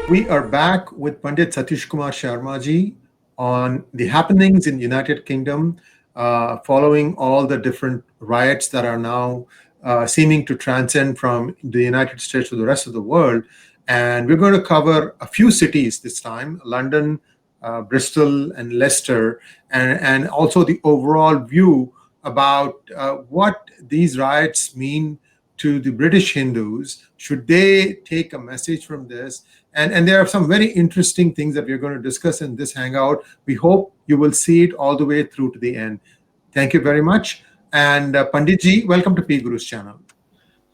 We are back with Pandit Satish Kumar Sharma ji on the happenings in United Kingdom following all the different riots that are now seeming to transcend from the United States to the rest of the world. And we're going to cover a few cities this time: London, Bristol, and Leicester, and also the overall view about what these riots mean to the British Hindus. Should they take a message from this? And there are some very interesting things that we're going to discuss in this hangout. We hope you will see it all the way through to the end. Thank you very much. And Pandit ji, welcome to PGurus channel.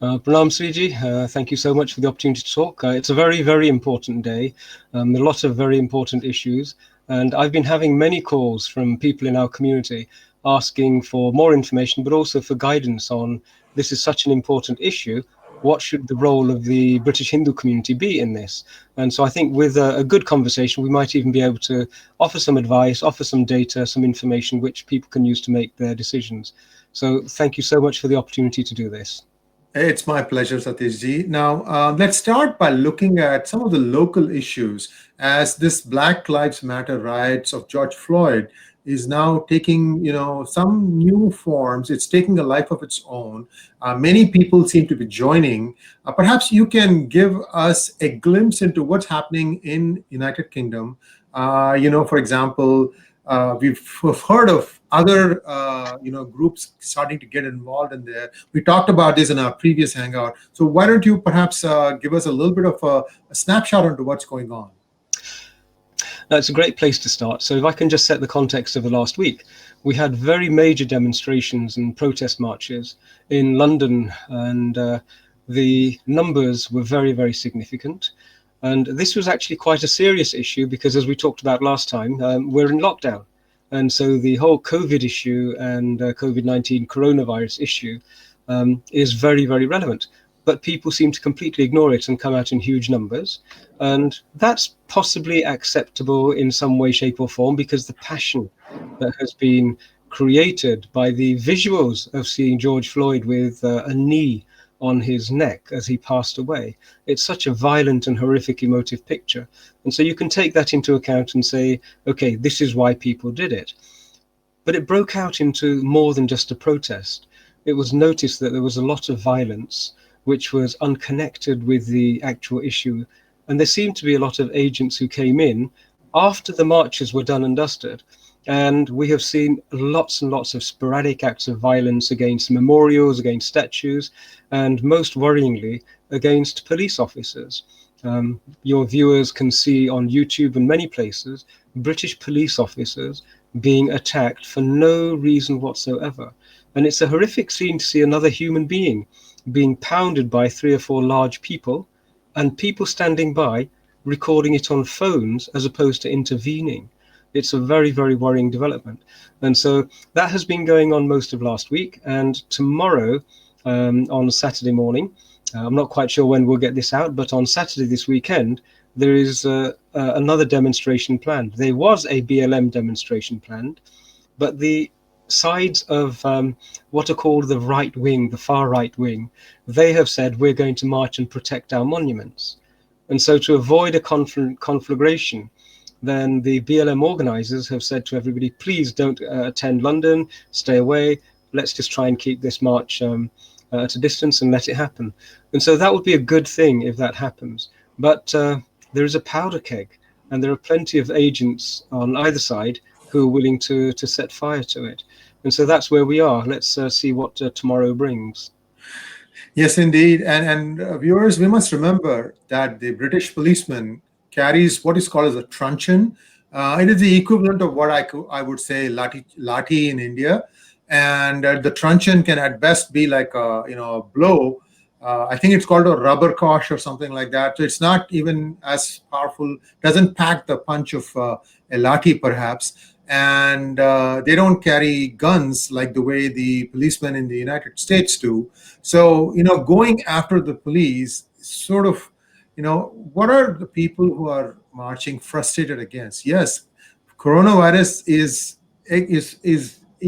Pranam Sriji, thank you so much for the opportunity to talk. It's a very, very important day. A lot of very important issues. And I've been having many calls from people in our community asking for more information, but also for guidance on this is such an important issue. What should the role of the British Hindu community be in this? And so I think with a good conversation, we might even be able to offer some advice, offer some data, some information which people can use to make their decisions. So thank you so much for the opportunity to do this. It's my pleasure, Satish ji. Now, let's start by looking at some of the local issues as this Black Lives Matter riots of George Floyd is now taking, some new forms. It's taking a life of its own. Many people seem to be joining. Perhaps you can give us a glimpse into what's happening in United Kingdom. For example, we've heard of other, groups starting to get involved in there. We talked about this in our previous hangout. So why don't you perhaps give us a little bit of a snapshot into what's going on? It's a great place to start. So if I can just set the context of the last week, we had very major demonstrations and protest marches in London, and the numbers were very, very significant. And this was actually quite a serious issue because, as we talked about last time, we're in lockdown. And so the whole COVID issue and COVID-19 coronavirus issue is very, very relevant. But people seem to completely ignore it and come out in huge numbers. And that's possibly acceptable in some way, shape or form, because the passion that has been created by the visuals of seeing George Floyd with a knee on his neck as he passed away. It's such a violent and horrific emotive picture. And so you can take that into account and say, okay, this is why people did it. But it broke out into more than just a protest. It was noticed that there was a lot of violence which was unconnected with the actual issue. And there seemed to be a lot of agents who came in after the marches were done and dusted. And we have seen lots and lots of sporadic acts of violence against memorials, against statues, and most worryingly, against police officers. Your viewers can see on YouTube and many places, British police officers being attacked for no reason whatsoever. And it's a horrific scene to see another human being being pounded by 3 or 4 large people, and people standing by recording it on phones as opposed to intervening. It's a very, very worrying development. And so that has been going on most of last week. And tomorrow, on Saturday morning, I'm not quite sure when we'll get this out, but on Saturday this weekend, there is another demonstration planned. There was a BLM demonstration planned, but the sides of what are called the right wing, the far right wing, they have said we're going to march and protect our monuments. And so to avoid a conflagration, then the BLM organizers have said to everybody, please don't attend London, stay away. Let's just try and keep this march at a distance and let it happen. And so that would be a good thing if that happens. But there is a powder keg, and there are plenty of agents on either side who are willing to set fire to it. And so that's where we are. Let's see what tomorrow brings. Yes, indeed. And viewers, we must remember that the British policeman carries what is called as a truncheon. It is the equivalent of what I would say lathi in India. And the truncheon can at best be like a blow. I think it's called a rubber kosh or something like that. So it's not even as powerful, doesn't pack the punch of a lathi perhaps. And they don't carry guns like the way the policemen in the United States do. So, going after the police, sort of, what are the people who are marching frustrated against? Yes, coronavirus is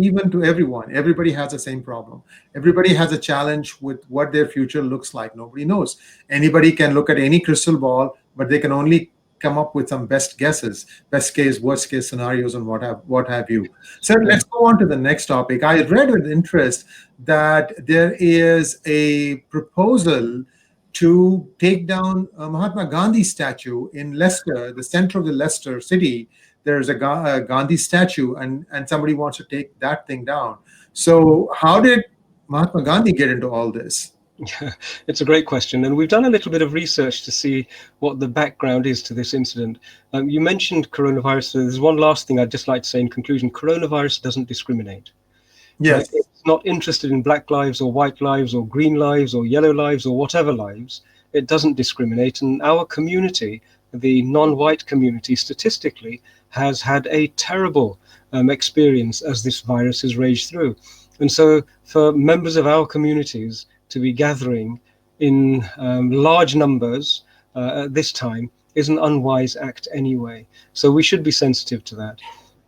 even to everyone. Everybody has the same problem. Everybody has a challenge with what their future looks like. Nobody knows. Anybody can look at any crystal ball, but they can only come up with some best guesses, best case, worst case scenarios, and what have you. So let's go on to the next topic. I read with interest that there is a proposal to take down Mahatma Gandhi statue in Leicester, the center of the Leicester city. There's a Gandhi statue, and somebody wants to take that thing down. So how did Mahatma Gandhi get into all this? Yeah, it's a great question, and we've done a little bit of research to see what the background is to this incident. You mentioned coronavirus. So there's one last thing I'd just like to say in conclusion. Coronavirus doesn't discriminate. Yes. It's not interested in black lives or white lives or green lives or yellow lives or whatever lives. It doesn't discriminate. And our community, the non-white community, statistically has had a terrible experience as this virus has raged through. And so for members of our communities to be gathering in large numbers at this time is an unwise act anyway. So we should be sensitive to that.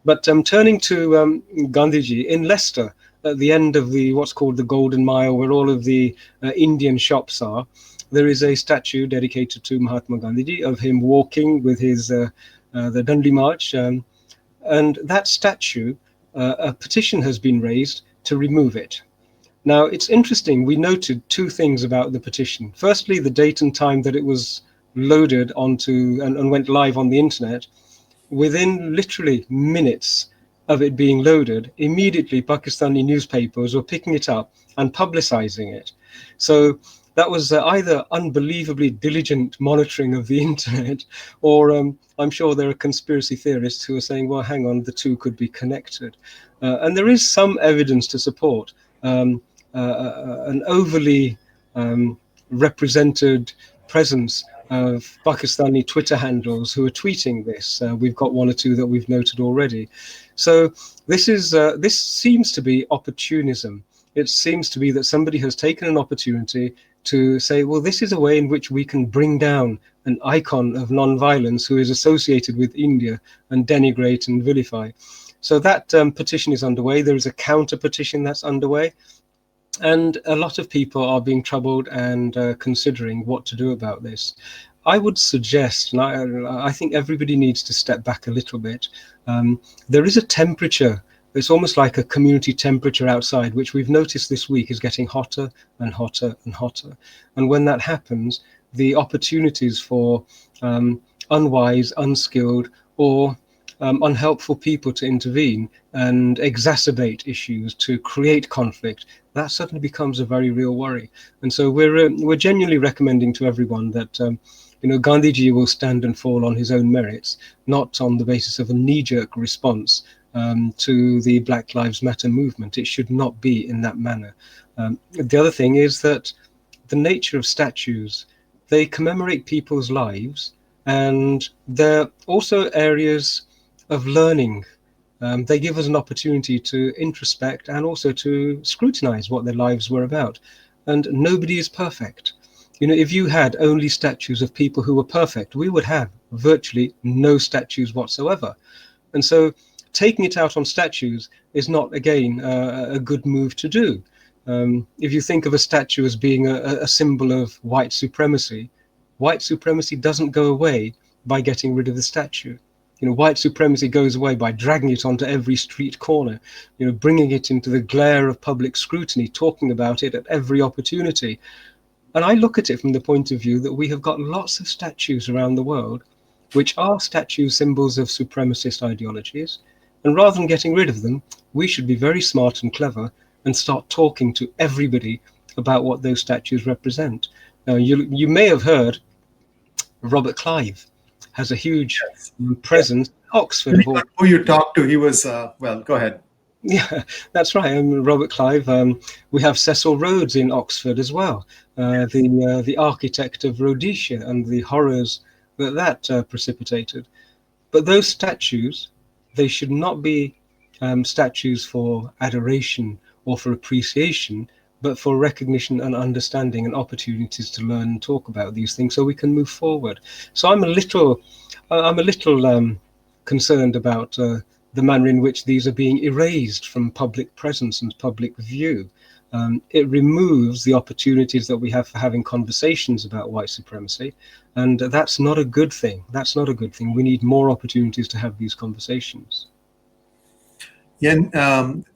But turning to Gandhiji, in Leicester, at the end of what's called the Golden Mile, where all of the Indian shops are, there is a statue dedicated to Mahatma Gandhiji of him walking with his the Dandi March. And that statue, a petition has been raised to remove it. Now, it's interesting, we noted two things about the petition. Firstly, the date and time that it was loaded onto and went live on the internet. Within literally minutes of it being loaded, immediately Pakistani newspapers were picking it up and publicizing it. So that was either unbelievably diligent monitoring of the internet, or I'm sure there are conspiracy theorists who are saying, well, hang on, the two could be connected. And there is some evidence to support an overly represented presence of Pakistani Twitter handles who are tweeting this. We've got one or two that we've noted already. So this seems to be opportunism. It seems to be that somebody has taken an opportunity to say, well, this is a way in which we can bring down an icon of non-violence who is associated with India and denigrate and vilify. So that petition is underway. There is a counter petition that's underway. And a lot of people are being troubled and considering what to do about this. I would suggest, and I think everybody needs to step back a little bit. There is a temperature. It's almost like a community temperature outside, which we've noticed this week is getting hotter and hotter and hotter. And when that happens, the opportunities for unwise, unskilled, or unhelpful people to intervene and exacerbate issues, to create conflict, that suddenly becomes a very real worry. And so we're genuinely recommending to everyone that Gandhiji will stand and fall on his own merits, not on the basis of a knee-jerk response to the Black Lives Matter movement. It should not be in that manner. The other thing is that the nature of statues, they commemorate people's lives, and they're also areas of learning. They give us an opportunity to introspect and also to scrutinize what their lives were about. And nobody is perfect. If you had only statues of people who were perfect, we would have virtually no statues whatsoever. And so taking it out on statues is not, again, a good move to do. If you think of a statue as being a symbol of white supremacy doesn't go away by getting rid of the statue. White supremacy goes away by dragging it onto every street corner, bringing it into the glare of public scrutiny, talking about it at every opportunity. And I look at it from the point of view that we have got lots of statues around the world, which are statues, symbols of supremacist ideologies. And rather than getting rid of them, we should be very smart and clever and start talking to everybody about what those statues represent. Now, you may have heard Robert Clive has a huge presence in Oxford. Who you talked to, he was, well, go ahead. Yeah, that's right. Robert Clive. We have Cecil Rhodes in Oxford as well, the architect of Rhodesia and the horrors that precipitated. But those statues, they should not be statues for adoration or for appreciation, but for recognition and understanding and opportunities to learn and talk about these things so we can move forward. So I'm a little concerned about the manner in which these are being erased from public presence and public view. It removes the opportunities that we have for having conversations about white supremacy, and that's not a good thing. That's not a good thing. We need more opportunities to have these conversations. Yeah,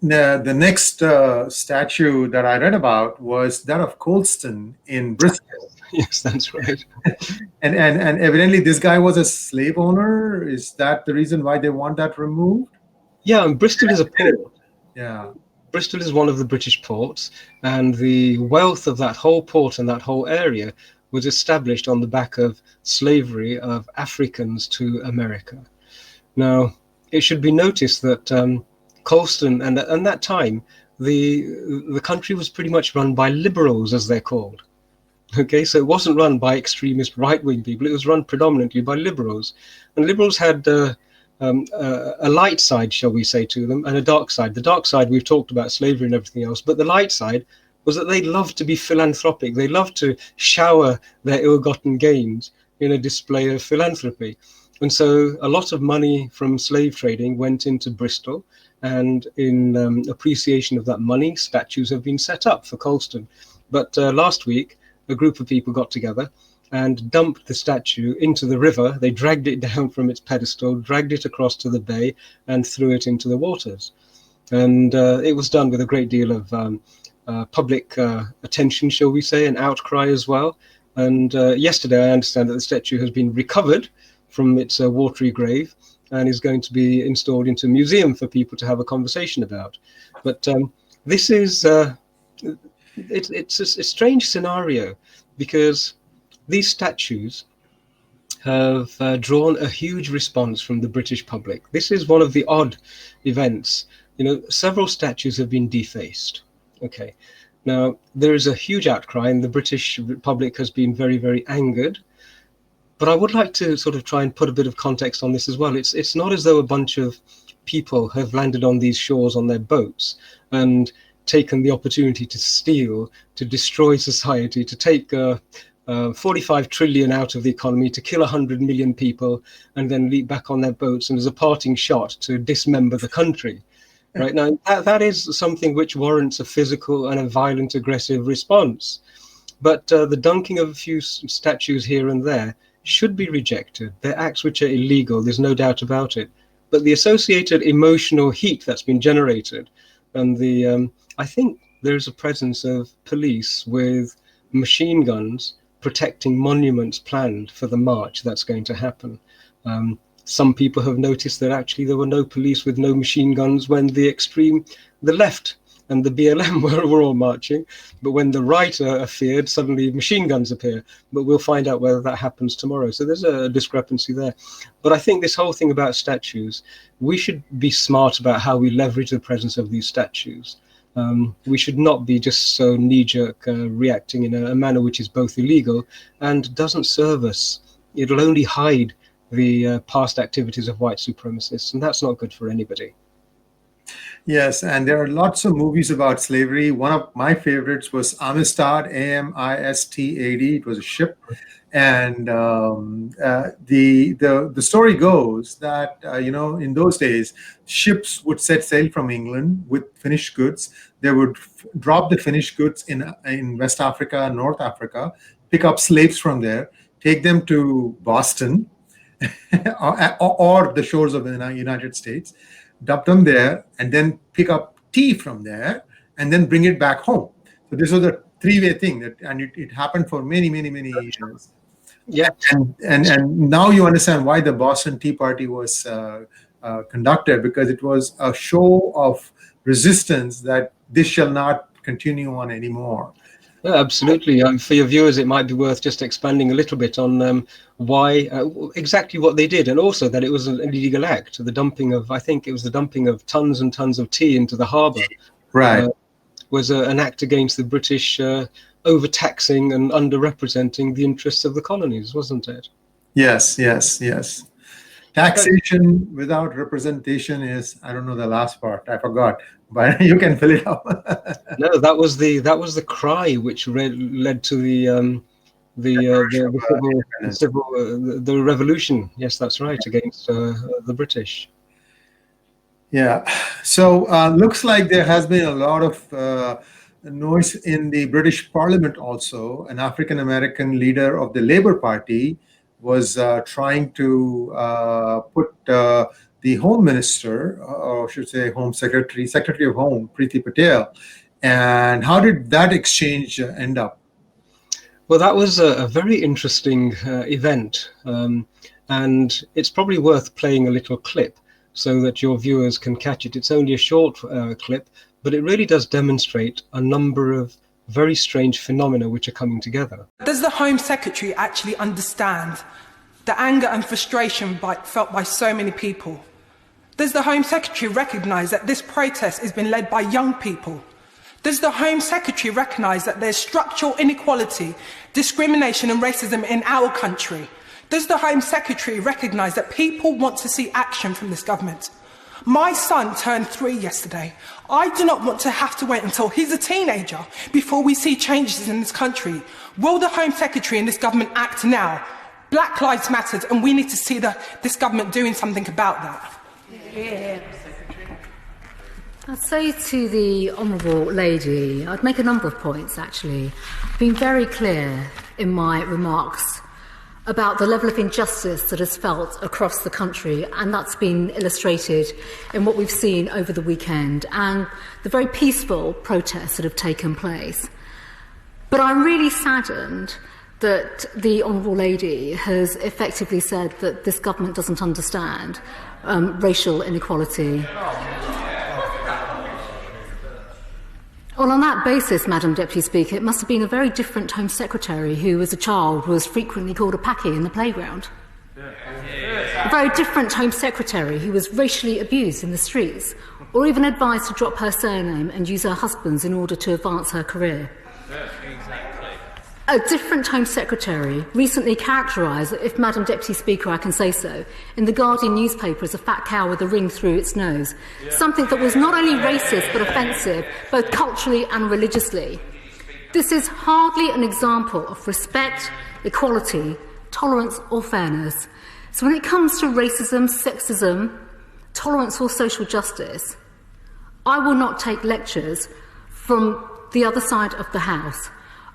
the next statue that I read about was that of Colston in Bristol. Yes, that's right. And evidently this guy was a slave owner. Is that the reason why they want that removed? Yeah, and Bristol is a port. Yeah. Bristol is one of the British ports, and the wealth of that whole port and that whole area was established on the back of slavery of Africans to America. Now, it should be noticed that Colston, and at that time, the country was pretty much run by liberals, as they're called. Okay, so it wasn't run by extremist right-wing people. It was run predominantly by liberals, and liberals had a light side, shall we say, to them, and a dark side. The dark side, we've talked about slavery and everything else, but the light side was that they loved to be philanthropic. They loved to shower their ill-gotten gains in a display of philanthropy. And so a lot of money from slave trading went into Bristol, and in appreciation of that money, statues have been set up for Colston. But last week, a group of people got together and dumped the statue into the river. They dragged it down from its pedestal, dragged it across to the bay, and threw it into the waters. And it was done with a great deal of public attention, shall we say, and outcry as well. And yesterday, I understand that the statue has been recovered from its watery grave and is going to be installed into a museum for people to have a conversation about. But this is it's a strange scenario, because these statues have drawn a huge response from the British public. This is one of the odd events. You know, several statues have been defaced. Okay, now there is a huge outcry, and the British public has been very, very angered. But I would like to sort of try and put a bit of context on this as well. It's not as though a bunch of people have landed on these shores on their boats and taken the opportunity to steal, to destroy society, to take 45 trillion out of the economy, to kill 100 million people, and then leap back on their boats and as a parting shot to dismember the country. Right now, that is something which warrants a physical and a violent, aggressive response. But the dunking of a few statues here and there should be rejected. They're acts which are illegal, there's no doubt about it. But the associated emotional heat that's been generated, and the I think there's a presence of police with machine guns protecting monuments planned for the march that's going to happen. Some people have noticed that actually there were no police with no machine guns when the left and the BLM were all marching, but when the right appeared, suddenly machine guns appear. But we'll find out whether that happens tomorrow. So there's a discrepancy there. But I think this whole thing about statues, we should be smart about how we leverage the presence of these statues. We should not be just so knee-jerk reacting in a manner which is both illegal and doesn't serve us. It'll only hide the past activities of white supremacists, and that's not good for anybody. Yes, and there are lots of movies about slavery. One of my favorites was Amistad, Amistad. It was a ship, and the story goes that in those days, ships would set sail from England with finished goods. They would drop the finished goods in West Africa, North Africa, pick up slaves from there, take them to Boston or the shores of the United States, dump them there, and then pick up tea from there, and then bring it back home. So this was a three-way thing, and it happened for many, many, many years. Yeah, and now you understand why the Boston Tea Party was conducted, because it was a show of resistance that this shall not continue on anymore. Yeah, absolutely. For your viewers, it might be worth just expanding a little bit on why exactly what they did, and also that it was an illegal act. I think it was the dumping of tons and tons of tea into the harbour. Right. Was an act against the British overtaxing and underrepresenting the interests of the colonies, wasn't it? Yes. Taxation without representation is, I don't know the last part, I forgot, but you can fill it up. No, that was the cry which led to the revolution. Yes, that's right, against the British. Yeah. So looks like there has been a lot of noise in the British Parliament also. An African American leader of the Labour Party was trying to put the Home Minister, or I should say Home Secretary, Secretary of Home, Priti Patel. And how did that exchange end up? Well, that was a very interesting event, and it's probably worth playing a little clip so that your viewers can catch it. It's only a short clip, but it really does demonstrate a number of very strange phenomena which are coming together. Does the Home Secretary actually understand the anger and frustration felt by so many people? Does the Home Secretary recognise that this protest has been led by young people? Does the Home Secretary recognise that there's structural inequality, discrimination and racism in our country? Does the Home Secretary recognise that people want to see action from this government? My son turned 3 yesterday. I do not want to have to wait until he's a teenager before we see changes in this country. Will the Home Secretary and this government act now? Black Lives Matter, and we need to see this government doing something about that. Yeah. I'd say to the Honourable Lady, I'd make a number of points actually. I've been very clear in my remarks about the level of injustice that is felt across the country, and that's been illustrated in what we've seen over the weekend and the very peaceful protests that have taken place. But I'm really saddened that the Honourable Lady has effectively said that this government doesn't understand racial inequality. Well, on that basis, Madam Deputy Speaker, it must have been a very different Home Secretary who, as a child, was frequently called a paki in the playground. A very different Home Secretary who was racially abused in the streets, or even advised to drop her surname and use her husband's in order to advance her career. A different Home Secretary recently characterised, if Madam Deputy Speaker I can say so, in the Guardian newspaper as a fat cow with a ring through its nose, something that was not only racist but offensive, both culturally and religiously. This is hardly an example of respect, equality, tolerance or fairness. So when it comes to racism, sexism, tolerance or social justice, I will not take lectures from the other side of the House.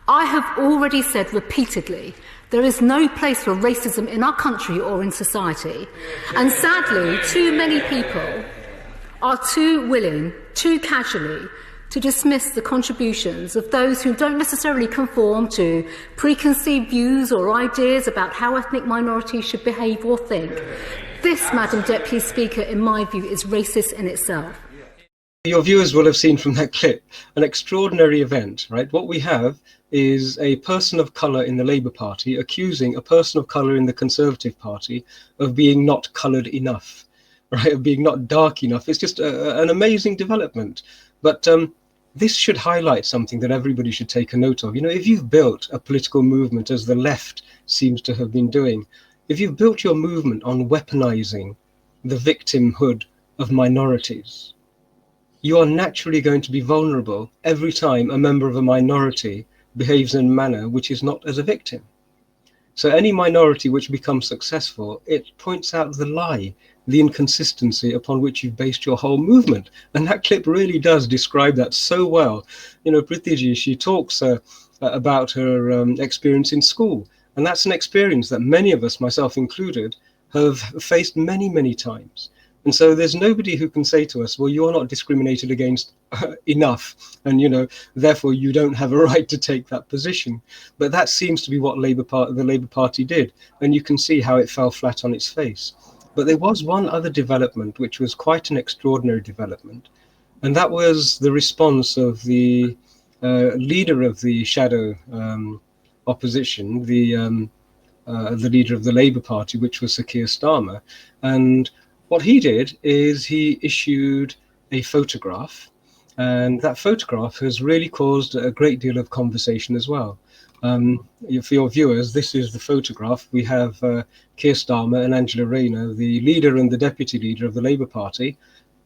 I have already said repeatedly there is no place for racism in our country or in society. And sadly, too many people are too willing, too casually, to dismiss the contributions of those who don't necessarily conform to preconceived views or ideas about how ethnic minorities should behave or think. This, Madam Deputy Speaker, in my view, is racist in itself. Your viewers will have seen from that clip an extraordinary event, right? What we have is a person of colour in the Labour Party accusing a person of colour in the Conservative Party of being not coloured enough, right? Of being not dark enough. It's just an amazing development. But this should highlight something that everybody should take a note of. You know, if you've built a political movement, as the left seems to have been doing, if you've built your movement on weaponising the victimhood of minorities, you are naturally going to be vulnerable every time a member of a minority behaves in a manner which is not as a victim. So any minority which becomes successful, it points out the lie, the inconsistency upon which you've based your whole movement. And that clip really does describe that so well. You know, Priti, she talks about her experience in school. And that's an experience that many of us, myself included, have faced many, many times. And so there's nobody who can say to us, well, you're not discriminated against enough, and, you know, therefore you don't have a right to take that position. But that seems to be what the Labour Party did. And you can see how it fell flat on its face. But there was one other development, which was quite an extraordinary development. And that was the response of the leader of the shadow opposition, the leader of the Labour Party, which was Sir Kier Starmer. And what he did is he issued a photograph, and that photograph has really caused a great deal of conversation as well. For your viewers, this is the photograph. We have Kier Starmer and Angela Rayner, the leader and the deputy leader of the Labour Party,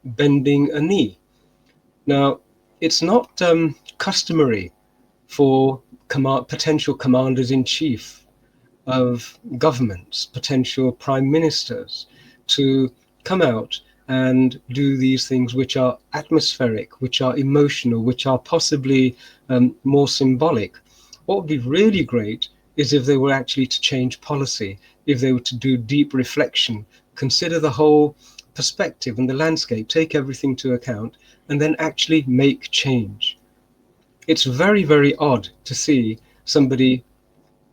bending a knee. Now, it's not customary for potential commanders-in-chief of governments, potential prime ministers, to come out and do these things which are atmospheric, which are emotional, which are possibly more symbolic. What would be really great is if they were actually to change policy, if they were to do deep reflection, consider the whole perspective and the landscape, take everything to account, and then actually make change. It's very, very odd to see somebody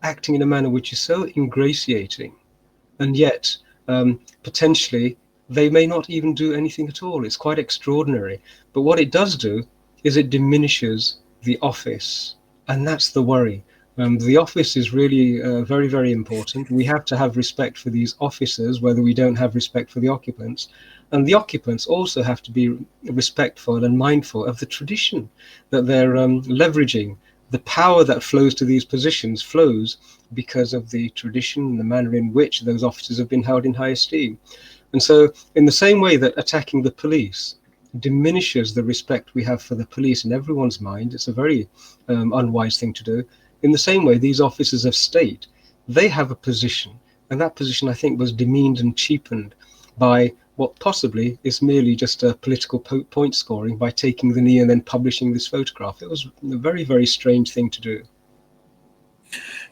acting in a manner which is so ingratiating, and yet potentially they may not even do anything at all. It's quite extraordinary. But what it does do is it diminishes the office, and that's the worry. The office is really very, very important. We have to have respect for these officers, whether we don't have respect for the occupants. And the occupants also have to be respectful and mindful of the tradition that they're leveraging. The power that flows to these positions flows because of the tradition and the manner in which those officers have been held in high esteem. And so in the same way that attacking the police diminishes the respect we have for the police in everyone's mind, it's a very unwise thing to do. In the same way, these officers of state, they have a position, and that position, I think, was demeaned and cheapened by what possibly is merely just a political point scoring by taking the knee and then publishing this photograph. It was a very, very strange thing to do.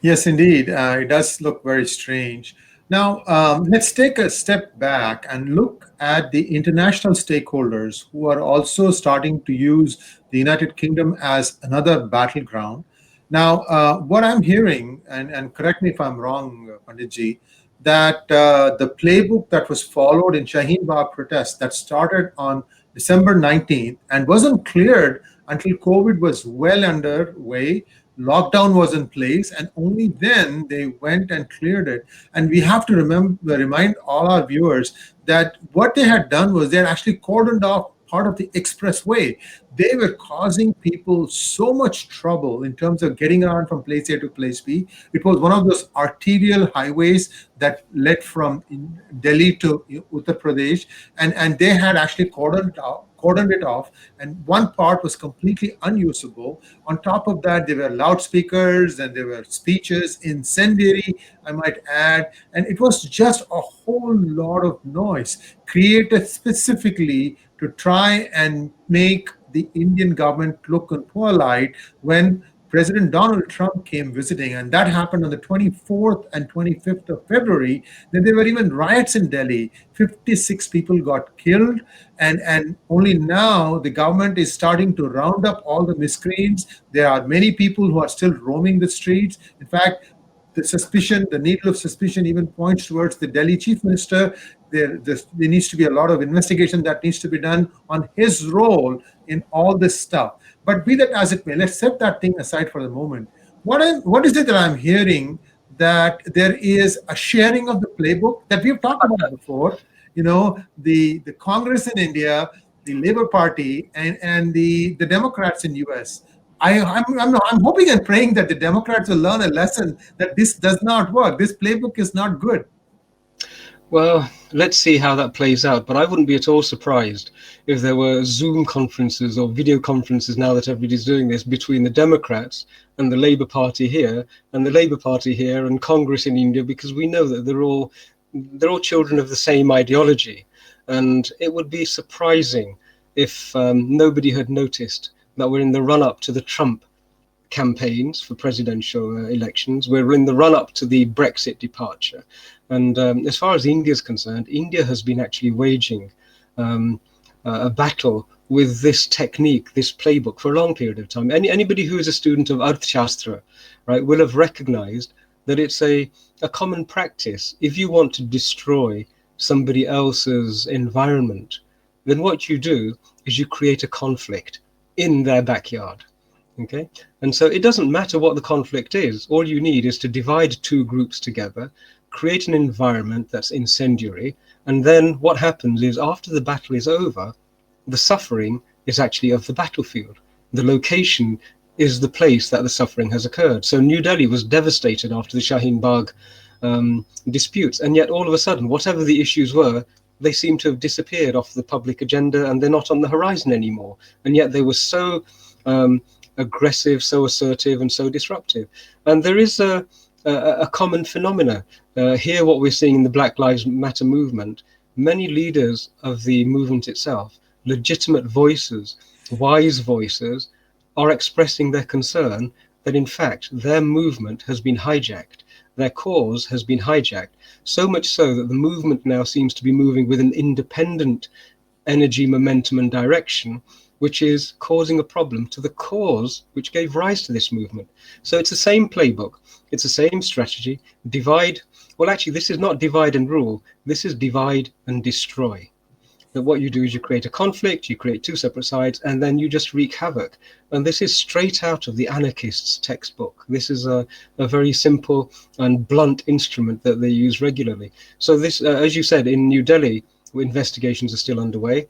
Yes, indeed. It does look very strange. Now, let's take a step back and look at the international stakeholders who are also starting to use the United Kingdom as another battleground. Now, what I'm hearing, and correct me if I'm wrong, Panditji, that the playbook that was followed in Shaheen Bagh protests that started on December 19th and wasn't cleared until COVID was well underway, lockdown was in place, and only then they went and cleared it. And we have to remind all our viewers that what they had done was they had actually cordoned off part of the expressway. They were causing people so much trouble in terms of getting around from place A to place B. It was one of those arterial highways that led from Delhi to Uttar Pradesh, and they had actually cordoned it off, and one part was completely unusable. On top of that, there were loudspeakers and there were speeches, incendiary, I might add, and it was just a whole lot of noise created specifically to try and make the Indian government look impolite when President Donald Trump came visiting, and that happened on the 24th and 25th of February. Then there were even riots in Delhi. 56 people got killed, and only now the government is starting to round up all the miscreants. There are many people who are still roaming the streets. In fact, the needle of suspicion even points towards the Delhi chief minister. There needs to be a lot of investigation that needs to be done on his role in all this stuff. But be that as it may, let's set that thing aside for the moment. What is it that I'm hearing? That there is a sharing of the playbook that we've talked about before. You know, the Congress in India, the Labour Party, and the Democrats in US. I'm hoping and praying that the Democrats will learn a lesson that this does not work. This playbook is not good. Well, let's see how that plays out. But I wouldn't be at all surprised if there were Zoom conferences or video conferences now that everybody's doing this between the Democrats and the Labour Party here and the Labour Party here and Congress in India, because we know that they're all children of the same ideology. And it would be surprising if nobody had noticed that we're in the run-up to the Trump campaigns for presidential elections. We're in the run-up to the Brexit departure. And as far as India is concerned, India has been actually waging a battle with this technique, this playbook, for a long period of time. Anybody who is a student of Arthashastra, right, will have recognized that it's a common practice. If you want to destroy somebody else's environment, then what you do is you create a conflict in their backyard. Okay, and so it doesn't matter what the conflict is. All you need is to divide two groups together, create an environment that's incendiary, and then what happens is after the battle is over, the suffering is actually of the battlefield. The location is the place that the suffering has occurred. So New Delhi was devastated after the Shaheen Bagh disputes, and yet all of a sudden, whatever the issues were, they seem to have disappeared off the public agenda and they're not on the horizon anymore. And yet they were so aggressive, so assertive, and so disruptive. And there is a common phenomena. Here, what we're seeing in the Black Lives Matter movement many leaders of the movement itself, legitimate voices, wise voices, are expressing their concern that in fact their movement has been hijacked, their cause has been hijacked, so much so that the movement now seems to be moving with an independent energy, momentum and direction, which is causing a problem to the cause which gave rise to this movement. So it's the same playbook, it's the same strategy, divide. Well, actually, this is not divide and rule, this is divide and destroy. That what you do is you create a conflict, you create two separate sides, and then you just wreak havoc. And this is straight out of the anarchists' textbook. This is a very simple and blunt instrument that they use regularly. So this, as you said, in New Delhi, investigations are still underway.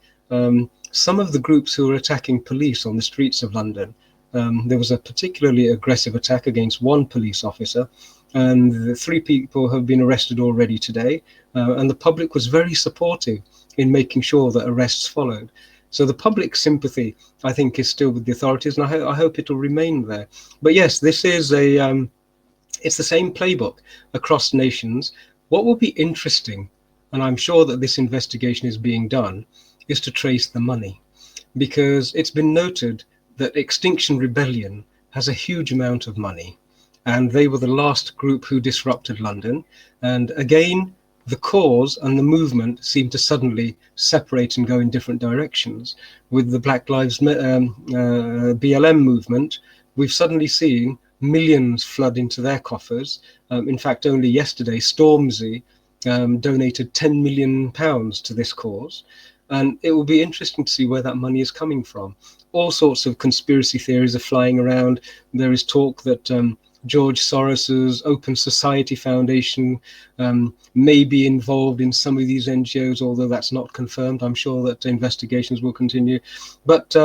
Some of the groups who are attacking police on the streets of London, there was a particularly aggressive attack against one police officer, and the 3 people have been arrested already today, and the public was very supportive in making sure that arrests followed. So the public sympathy, I think, is still with the authorities, and I hope it will remain there. But yes, this is it's the same playbook across nations. What will be interesting, and I'm sure that this investigation is being done, is to trace the money, because it's been noted that Extinction Rebellion has a huge amount of money, and they were the last group who disrupted London. And again, the cause and the movement seem to suddenly separate and go in different directions. With the Black Lives BLM movement, we've suddenly seen millions flood into their coffers. In fact, only yesterday, Stormzy donated £10 million to this cause. And it will be interesting to see where that money is coming from. All sorts of conspiracy theories are flying around. There is talk that George Soros's Open Society Foundation may be involved in some of these NGOs, although that's not confirmed. I'm sure that investigations will continue. But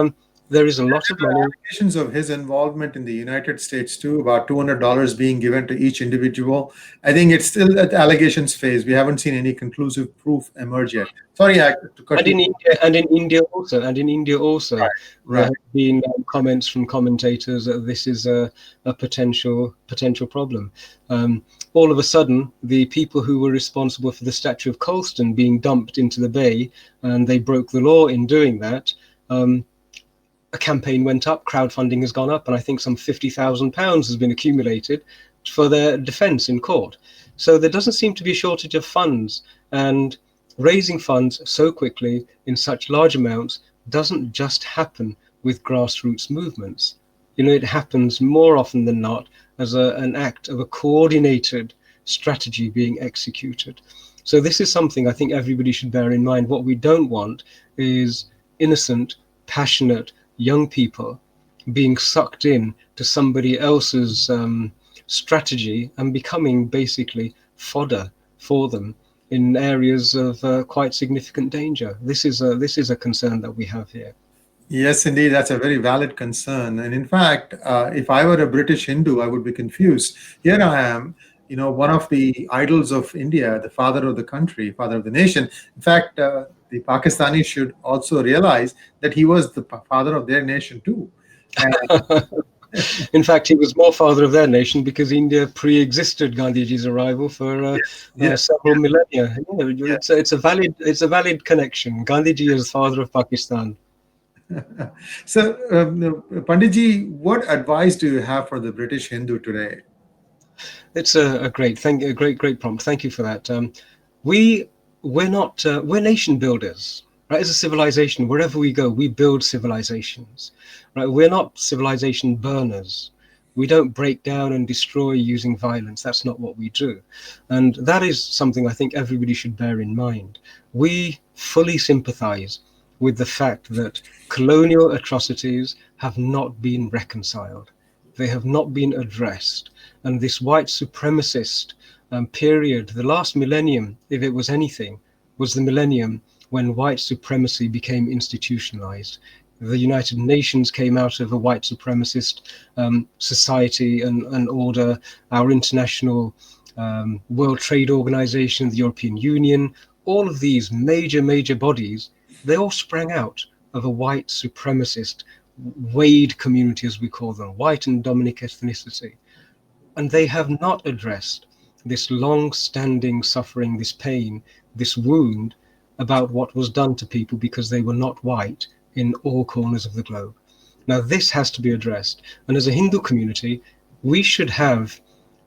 there is a lot of money. Allegations of his involvement in the United States too, about $200 being given to each individual. I think it's still at the allegations phase. We haven't seen any conclusive proof emerge yet. Sorry, to cut and you. in India also, Right. There have been comments from commentators that this is a potential problem. All of a sudden, the people who were responsible for the statue of Colston being dumped into the bay, and they broke the law in doing that. A campaign went up, crowdfunding has gone up, and I think some £50,000 has been accumulated for their defence in court. So there doesn't seem to be a shortage of funds, and raising funds so quickly in such large amounts doesn't just happen with grassroots movements. You know, it happens more often than not as an act of a coordinated strategy being executed. So this is something I think everybody should bear in mind. What we don't want is innocent, passionate young people being sucked in to somebody else's strategy and becoming basically fodder for them in areas of quite significant danger. This is a concern that we have here. Yes, indeed, that's a very valid concern. And in fact, if I were a British Hindu, I would be confused. Here I am, one of the idols of India, the father of the country, father of the nation. In fact, the Pakistanis should also realize that he was the father of their nation too. And in fact, he was more father of their nation because India pre-existed Gandhiji's arrival for several millennia. It's a valid connection. Gandhiji is father of Pakistan. So, Panditji, what advice do you have for the British Hindu today? It's a great prompt. Thank you for that. We're nation builders, right? As a civilization, wherever we go, we build civilizations, right? We're not civilization burners. We don't break down and destroy using violence. That's not what we do. And that is something I think everybody should bear in mind. We fully sympathize with the fact that colonial atrocities have not been reconciled. They have not been addressed. And this white supremacist period, the last millennium, if it was anything, was the millennium when white supremacy became institutionalized. The United Nations came out of a white supremacist society and order. Our international World Trade Organization, the European Union, all of these major bodies, they all sprang out of a white supremacist Wade community, as we call them, white and Dominic ethnicity. And they have not addressed this long-standing suffering, this pain, this wound, about what was done to people because they were not white in all corners of the globe. Now, this has to be addressed. And as a Hindu community, we should have,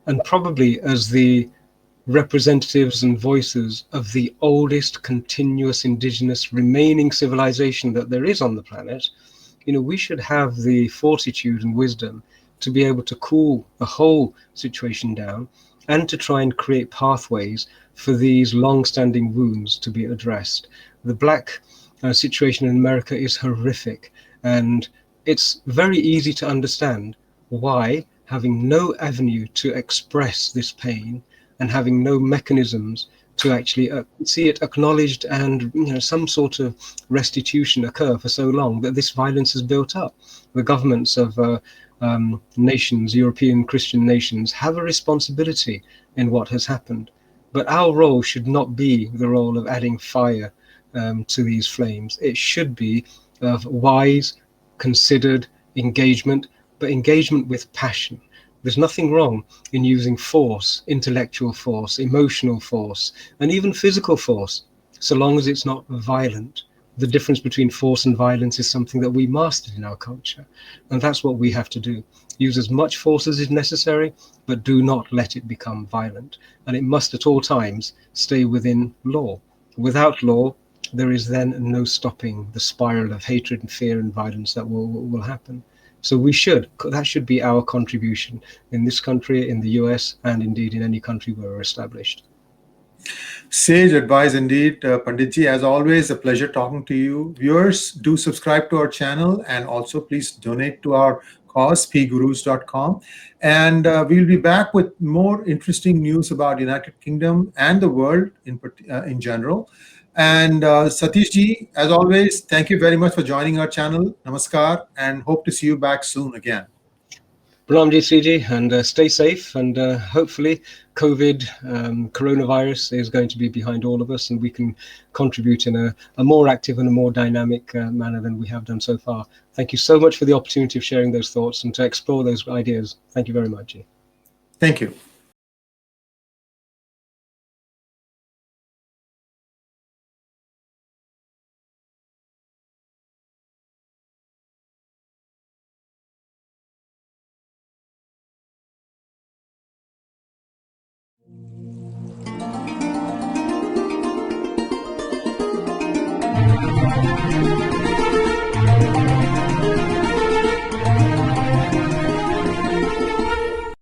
and probably as the representatives and voices of the oldest continuous indigenous remaining civilization that there is on the planet, we should have the fortitude and wisdom to be able to cool the whole situation down and to try and create pathways for these long-standing wounds to be addressed. The black situation in America is horrific, and it's very easy to understand why, having no avenue to express this pain and having no mechanisms to actually see it acknowledged and some sort of restitution occur for so long, that this violence has built up. The governments of nations, European Christian nations, have a responsibility in what has happened. But our role should not be the role of adding fire to these flames. It should be of wise, considered engagement, but engagement with passion. There's nothing wrong in using force, intellectual force, emotional force, and even physical force, so long as it's not violent. The difference between force and violence is something that we mastered in our culture, and that's what we have to do. Use as much force as is necessary, but do not let it become violent. And it must at all times stay within law. Without law, there is then no stopping the spiral of hatred and fear and violence that will happen. So that should be our contribution in this country, in the US, and indeed in any country where we're established. Sage advice indeed, Panditji. As always, a pleasure talking to you. Viewers, do subscribe to our channel, and also please donate to our cause, PGurus.com. And we'll be back with more interesting news about United Kingdom and the world in general. And Satish ji, as always, thank you very much for joining our channel. Namaskar, and hope to see you back soon again. Pranam ji, Sriji, and stay safe, and hopefully COVID, coronavirus is going to be behind all of us, and we can contribute in a more active and a more dynamic manner than we have done so far. Thank you so much for the opportunity of sharing those thoughts and to explore those ideas. Thank you very much, Ji. Thank you.